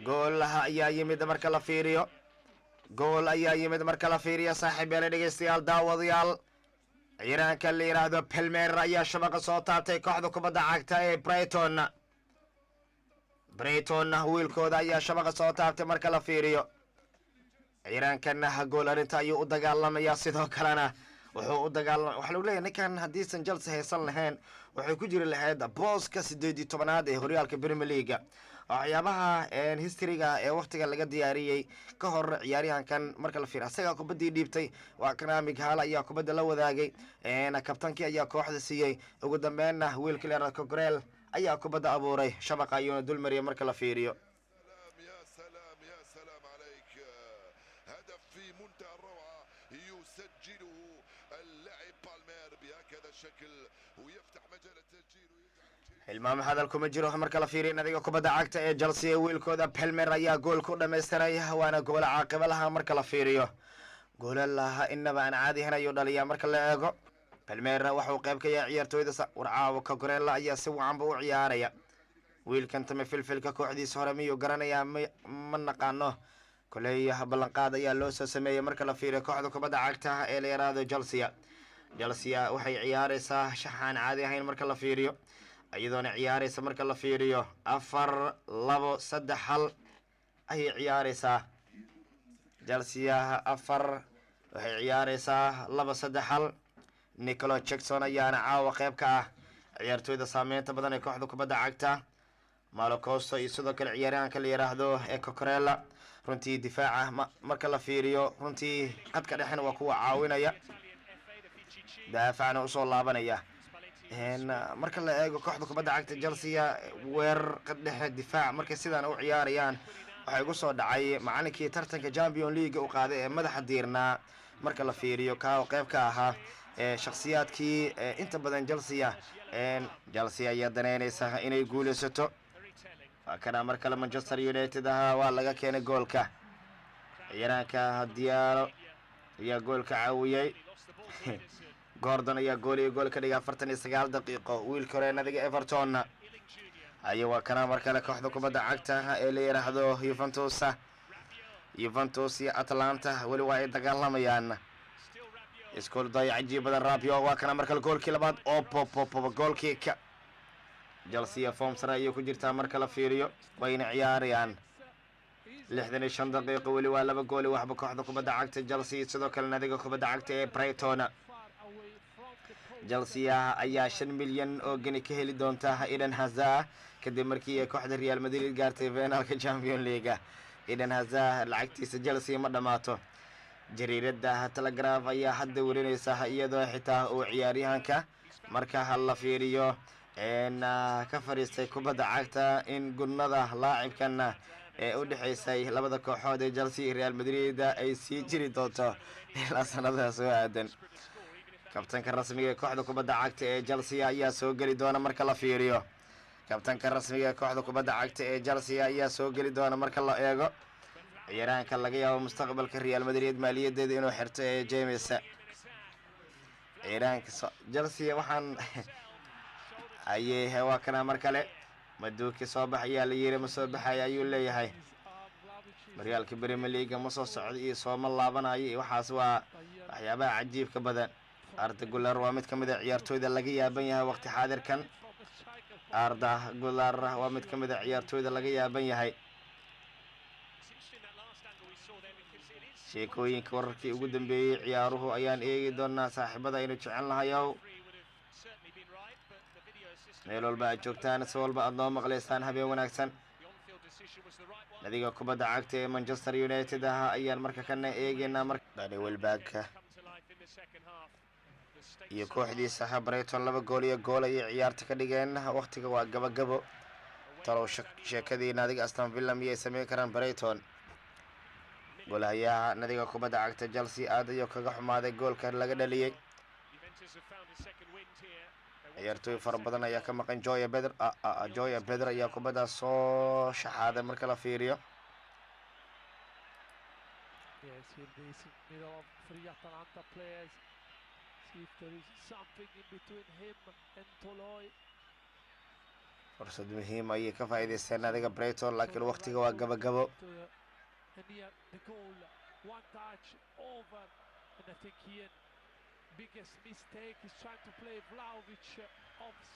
gool ayaa yimid marka la fiiriyo gool ayaa yimid marka la fiiriyo saaxiibeena dhegeystayaal daawadayaal ciyaaraanka la yiraahdo Palmer ayaa shabaqa soo taabtay kooxda kubadda cagta ee Brighton wiilkooda ayaa shabaqa soo taabtay marka la fiiriyo ciyaaraankan gool arinta ayuu u dagaalamaya sidoo kalena wuxuu u dagaalamay waxa lagu leeyahay ninkan haddii san Chelsea haysan lahayn waxay ku jiri lahayd booska 18aad ee horyaalka Premier League waxyaabaha historyga ee waqtiga laga diyaariyay ka hor ciyaaryahankan marka la fiiriyo asaga kubadii dhiibtay waa Kramig Hala ayaa kubadda la wadaagay kabtankii ayaa kooxda siiyay ugu dambeynna wiilka Leonard Cockrell ayaa kubadda abuuray shabaqa ayuu dul mariyay marka la fiiriyo هدف في منتهى الروعة يسجله اللاعب بالمير بهكذا الشكل ويفتح مجال التسجيل hilmaam hadal kuma jiro marka la fiiriyo nadiga kubadda cagta ee Chelsea wiilkooda Palmer ayaa gool ku dhameystiray waana gool caaqib laha marka la fiiriyo goolalaha inaba aan caadi ahayn ayuu dhaliyaa marka la eego Palmer wuxuu qayb ka yahay ciyaartooyda warcaawo ka Cockrell ayaa si wacan u ciyaaraya wiilkan tame filfilka kooxdiisa hore miyuu garanayaa ma naqaano كلية بلنقاد يا لوسا سمية مركز لفيرة كوحدة كبدا عقتها إلى رادو جلسيا وحي عياريسا شحان عادي هاي مركز لفيريو أيضا عياريسا مركز لفيريو أفر لابو سد حل أي عياريسا جلسيا أفر وحي عياريسا لابو سد حل نيكولو تشيكسون أيانا عاوة قيبكا عيارتو إذا سامين تبدأ كوحدة كبدا عقتها مالو كوستو يسودو كل عياريان كل يراهدو كوكريلا runtii difaaca marka la fiiriyo runtii qadka dhexna waa kuwa caawinaya daafacna u soo laabanaya marka la eego kooxda kubadda cagta Chelsea weerar qad dhexe difaac markay sidaan u ciyaarayaan waxay ugu soo dhacay macallinkii tartanka Champions League u qaaday ee madaxa diirnaa marka la fiiriyo ka qayb ka ahaa shakhsiyaadkii inta badan Chelsea ayaa daneynaysa inay guuleysato kana marka la Manchester United waa laga keenay goolka ciyaaraanka Diallo ayaa goolka caawiyay Gordon ayaa gool ka dhigay 49 daqiiqo wiilka hore nadiga Everton ayaa kana marka la kooxda kubadda cagta ee la yiraahdo Juventus iyo Atalanta wali waa ay dagaalamayaan iskool day cajiib badan Rabiot waa kana marka goolkii labaad goolkii ka Chelsea form sare ayuu ku jirtaa marka la fiiriyo wayna ciyaarayaan 65 daqiiqo wali waa laba gool waxba kooxda kubadda cagta Chelsea sidoo kale nadiga kubadda cagta ee Brighton Chelsea ayaa 5 milyan oo gani ka heli doonta Eden Hazard kadib markii ay kooxda Real Madrid gaartay finalka Champions League Eden Hazard lacagtiisa Chelsea ma dhamaato jariirada Telegraph ayaa hadda warinaysa iyadoo xitaa uu ciyaaryahanka marka la fiiriyo ka fariistay kubadda cagta in gudnada laacibkan ee u dhaxaysay labada kooxood ee Chelsea iyo Real Madrid ay sii jiri doonto ilaa sanadaha soo aadan kabtanka rasmiga ee kooxda kubadda cagta ee Chelsea ayaa soo gali doona marka la fiiriyo kabtanka rasmiga ee kooxda kubadda cagta ee Chelsea ayaa soo gali doona marka la eego ciyaaraanka laga yaabo mustaqbalka Real Madrid maaliyadeeda inuu xirto ee James ciyaaraanka Chelsea waxaan ayay waa kana mar kale maduuki soo baxaya la yiri ma soo baxay ayuu leeyahay horyaalka Premier League ma soo socdo iyo soo ma laabanayo waxaas waa waxyaabaha cajiibka badan Arda Güler waa mid kamid ah ciyaartooyda laga yaaban yahay waqti xaadirkan Arda Güler waa mid kamid ah ciyaartooyda laga yaaban yahay sheekooyinka wararkii ugu dambeeyay ciyaaruhu ayaan eegi doonaa saaxiibada inuu jecel lahayo meel walba aad joogtaan si walba aad noo maqlaysaan habeen wanaagsan nadiga kubadda cagta ee Manchester United ayaan marka kana eegaynaa marka Danny Welbeck iyo kooxdiisa Brighton laba gool iyo gool ay ciyaarta ka dhigeen waqtiga waa gabagabo talo sheekadii nadiga Aston Villa miyay sameyn karaan Brighton goolahayaha nadiga kubadda cagta Chelsea aad ayuu kaga xumaaday goolka laga dhaliyay ciyaartooy fara badan ayaa ka maqan Joya Pedro ayaa kubadda soo shaxaaday marka la fiiriyo Yes, he'll be in the middle of three Atalanta players. See if there is something in between him and Toloi. fursad muhiim ayay ka faa'iidaysteen naadiga Brighton laakiin waqtiga waa gabagabo. near the goal, one touch over, and I think here biggest mistake is trying to play Vlahovic offside.